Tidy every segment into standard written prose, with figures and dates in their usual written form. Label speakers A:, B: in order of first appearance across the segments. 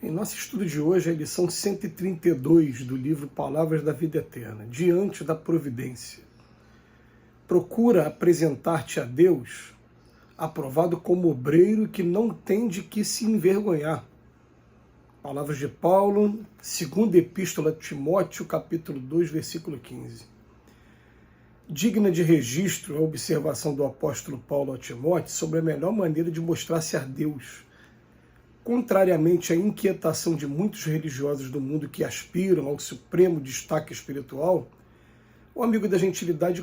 A: Em nosso estudo de hoje, é a lição 132 do livro Palavras da Vida Eterna, Diante da Providência. Procura apresentar-te a Deus, aprovado como obreiro que não tem de que se envergonhar. Palavras de Paulo, segunda epístola a Timóteo, capítulo 2, versículo 15. Digna de registro a observação do apóstolo Paulo a Timóteo sobre a melhor maneira de mostrar-se a Deus. Contrariamente à inquietação de muitos religiosos do mundo que aspiram ao supremo destaque espiritual, o amigo da gentilidade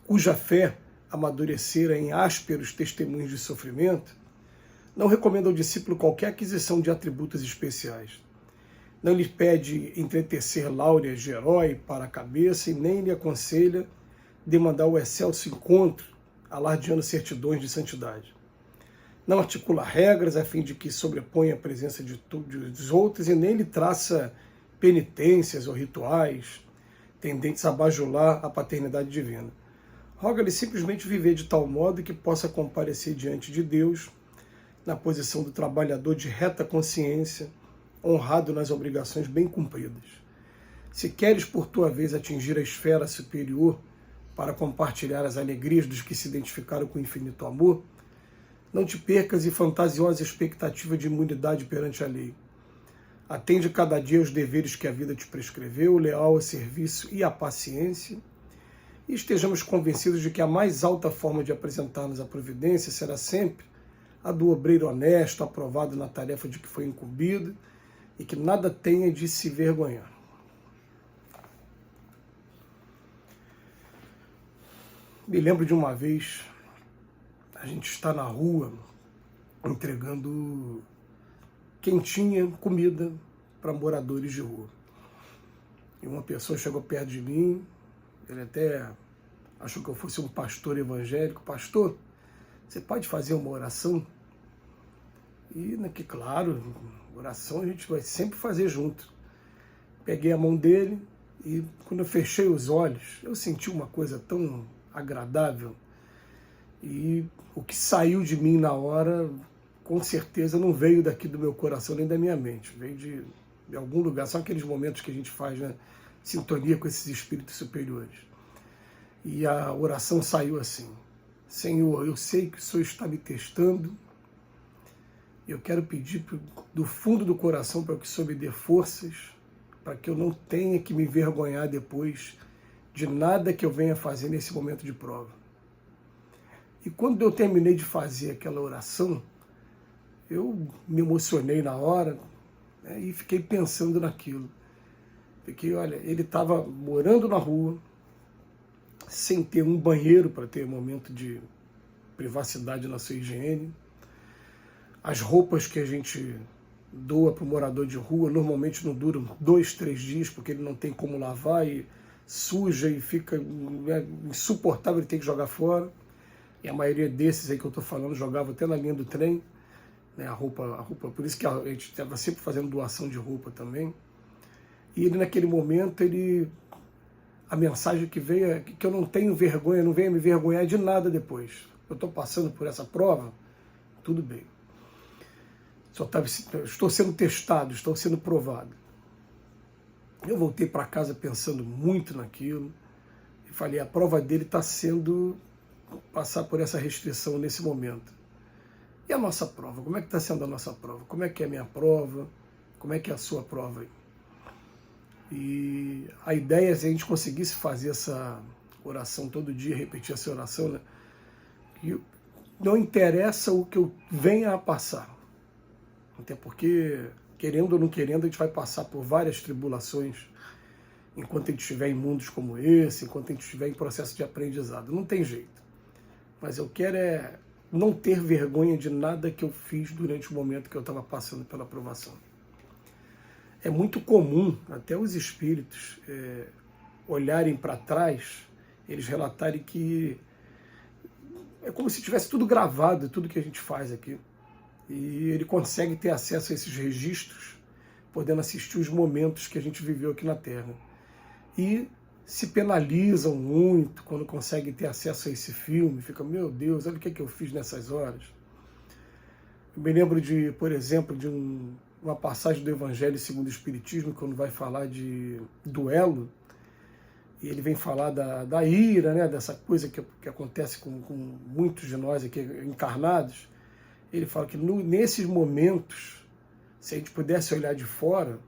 A: cuja fé amadurecera em ásperos testemunhos de sofrimento, não recomenda ao discípulo qualquer aquisição de atributos especiais. Não lhe pede entretecer láureas de herói para a cabeça e nem lhe aconselha demandar o excelso encontro, alardeando certidões de santidade. Não articula regras a fim de que sobreponha a presença dos outros e nem lhe traça penitências ou rituais tendentes a bajular a paternidade divina. Roga-lhe simplesmente viver de tal modo que possa comparecer diante de Deus na posição do trabalhador de reta consciência, honrado nas obrigações bem cumpridas. Se queres, por tua vez, atingir a esfera superior para compartilhar as alegrias dos que se identificaram com o infinito amor, não te percas em fantasiosa expectativa de imunidade perante a lei. Atende cada dia aos deveres que a vida te prescreveu, leal ao serviço e à paciência, e estejamos convencidos de que a mais alta forma de apresentar-nos à providência será sempre a do obreiro honesto, aprovado na tarefa de que foi incumbido, e que nada tenha de se vergonhar. Me lembro de uma vez, a gente está na rua entregando quentinha, comida para moradores de rua. E uma pessoa chegou perto de mim, ele até achou que eu fosse um pastor evangélico. Pastor, você pode fazer uma oração? E, que claro, oração a gente vai sempre fazer junto. Peguei a mão dele e quando eu fechei os olhos, eu senti uma coisa tão agradável. E o que saiu de mim na hora, com certeza não veio daqui do meu coração nem da minha mente. Veio de algum lugar. São aqueles momentos que a gente faz, né? Sintonia com esses espíritos superiores. E a oração saiu assim: Senhor, eu sei que o Senhor está me testando. Eu quero pedir do fundo do coração para que o Senhor me dê forças, para que eu não tenha que me envergonhar depois de nada que eu venha fazer nesse momento de prova. E quando eu terminei de fazer aquela oração, eu me emocionei na hora, né, e fiquei pensando naquilo. Olha, ele estava morando na rua, sem ter um banheiro para ter um momento de privacidade na sua higiene. As roupas que a gente doa para o morador de rua normalmente não duram 2, 3 dias, porque ele não tem como lavar e suja e fica insuportável, ele tem que jogar fora. E a maioria desses aí que eu estou falando jogava até na linha do trem, né, a roupa, por isso que a gente estava sempre fazendo doação de roupa também. E ele, naquele momento, a mensagem que veio é que eu não tenho vergonha, não venho me vergonhar de nada depois. Eu estou passando por essa prova, tudo bem. Estou sendo testado, estou sendo provado. Eu voltei para casa pensando muito naquilo e falei, a prova dele está sendo passar por essa restrição nesse momento. E a nossa prova? Como é que está sendo a nossa prova? Como é que é a minha prova? Como é que é a sua prova aí? E a ideia é se a gente conseguisse fazer essa oração todo dia, repetir essa oração, né? E não interessa o que eu venha a passar. Até porque, querendo ou não querendo, a gente vai passar por várias tribulações enquanto a gente estiver em mundos como esse, enquanto a gente estiver em processo de aprendizado. Não tem jeito. Mas eu quero não ter vergonha de nada que eu fiz durante o momento que eu estava passando pela provação. É muito comum, até os espíritos olharem para trás, eles relatarem que é como se tivesse tudo gravado, tudo que a gente faz aqui. E ele consegue ter acesso a esses registros, podendo assistir os momentos que a gente viveu aqui na Terra. E se penalizam muito quando conseguem ter acesso a esse filme, fica, meu Deus, olha o que eu fiz nessas horas. Eu me lembro por exemplo, de um uma passagem do Evangelho segundo o Espiritismo, quando vai falar de duelo, e ele vem falar da ira, né, dessa coisa que acontece com muitos de nós aqui encarnados. Ele fala que nesses momentos, se a gente pudesse olhar de fora,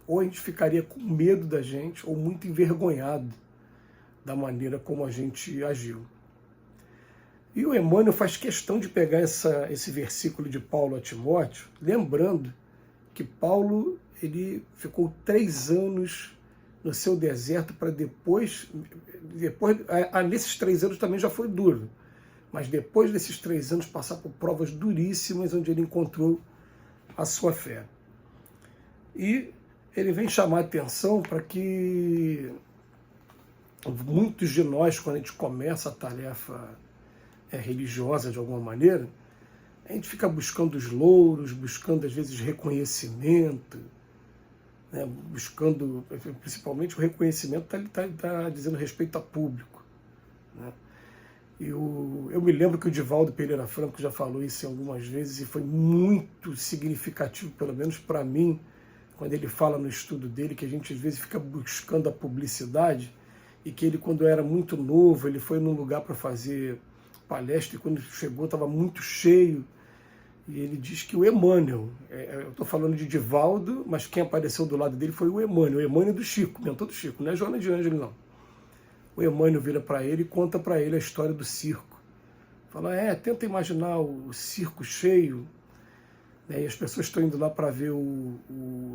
A: ou a gente ficaria com medo da gente, ou muito envergonhado da maneira como a gente agiu. E o Emmanuel faz questão de pegar esse versículo de Paulo a Timóteo, lembrando que Paulo ele ficou 3 anos no seu deserto para depois nesses 3 anos também já foi duro, mas depois desses 3 anos passar por provas duríssimas onde ele encontrou a sua fé. E ele vem chamar a atenção para que muitos de nós, quando a gente começa a tarefa religiosa de alguma maneira, a gente fica buscando os louros, buscando às vezes reconhecimento, né, buscando, principalmente o reconhecimento está dizendo respeito a público, né? Eu me lembro que o Divaldo Pereira Franco já falou isso algumas vezes e foi muito significativo, pelo menos para mim, quando ele fala no estudo dele que a gente às vezes fica buscando a publicidade e que ele, quando era muito novo, ele foi num lugar para fazer palestra e quando chegou estava muito cheio. E ele diz que o Emmanuel, eu estou falando de Divaldo, mas quem apareceu do lado dele foi o Emmanuel do Chico, mentor do Chico, não é Joana de Ângelo, não. O Emmanuel vira para ele e conta para ele a história do circo. Fala, tenta imaginar o circo cheio, né, e as pessoas estão indo lá para ver o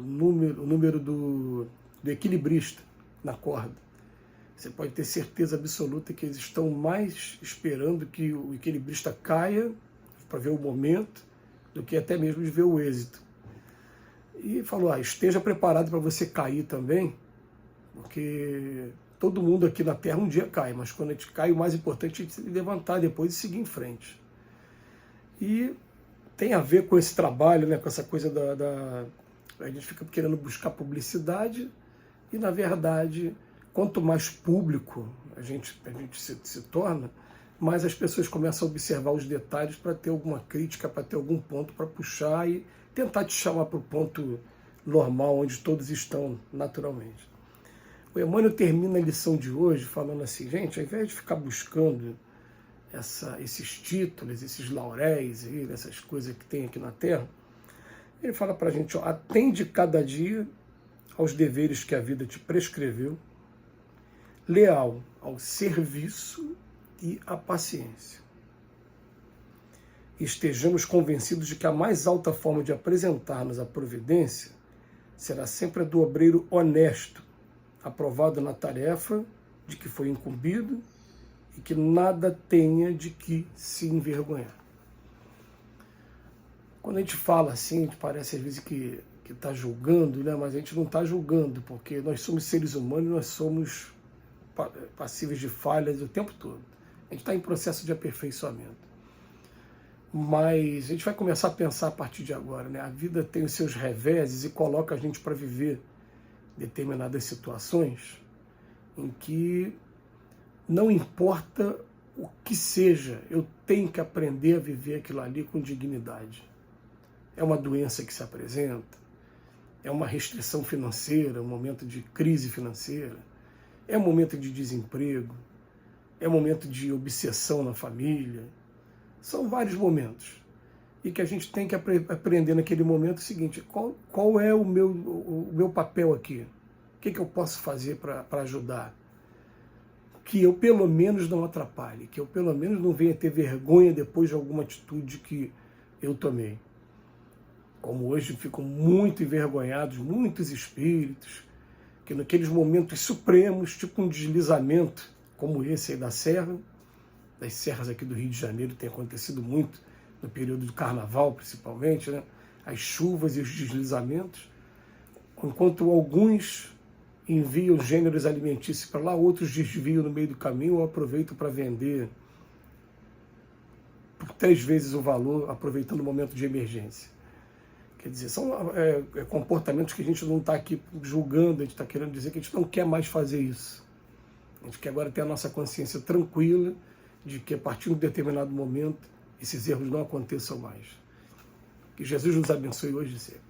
A: número do equilibrista na corda. Você pode ter certeza absoluta que eles estão mais esperando que o equilibrista caia para ver o momento, do que até mesmo de ver o êxito. E falou, esteja preparado para você cair também, porque todo mundo aqui na Terra um dia cai, mas quando a gente cai, o mais importante é se levantar depois e seguir em frente. E tem a ver com esse trabalho, né, com essa coisa a gente fica querendo buscar publicidade e, na verdade, quanto mais público a gente se torna, mais as pessoas começam a observar os detalhes para ter alguma crítica, para ter algum ponto para puxar e tentar te chamar para o ponto normal, onde todos estão naturalmente. O Emmanuel termina a lição de hoje falando assim, gente, ao invés de ficar buscando esses títulos, esses lauréis, essas coisas que tem aqui na Terra, ele fala para a gente, atende cada dia aos deveres que a vida te prescreveu, leal ao serviço e à paciência. Estejamos convencidos de que a mais alta forma de apresentar-nos a providência será sempre a do obreiro honesto, aprovado na tarefa de que foi incumbido e que nada tenha de que se envergonhar. Quando a gente fala assim, a gente parece às vezes que está julgando, né? Mas a gente não está julgando, porque nós somos seres humanos, nós somos passíveis de falhas o tempo todo. A gente está em processo de aperfeiçoamento. Mas a gente vai começar a pensar a partir de agora, né? A vida tem os seus reveses e coloca a gente para viver determinadas situações em que não importa o que seja, eu tenho que aprender a viver aquilo ali com dignidade. É uma doença que se apresenta, é uma restrição financeira, um momento de crise financeira, é um momento de desemprego, é um momento de obsessão na família. São vários momentos. E que a gente tem que aprender naquele momento o seguinte, qual é o meu papel aqui? O que eu posso fazer para ajudar? Que eu pelo menos não atrapalhe, que eu pelo menos não venha ter vergonha depois de alguma atitude que eu tomei. Como hoje ficam muito envergonhados, muitos espíritos, que naqueles momentos supremos, tipo um deslizamento, como esse aí da serra, das serras aqui do Rio de Janeiro, tem acontecido muito no período do carnaval, principalmente, né? As chuvas e os deslizamentos, enquanto alguns enviam gêneros alimentícios para lá, outros desviam no meio do caminho ou aproveitam para vender por 3 vezes o valor, aproveitando o momento de emergência. Quer dizer, são comportamentos que a gente não está aqui julgando, a gente está querendo dizer que a gente não quer mais fazer isso. A gente quer agora ter a nossa consciência tranquila de que a partir de um determinado momento esses erros não aconteçam mais. Que Jesus nos abençoe hoje e sempre.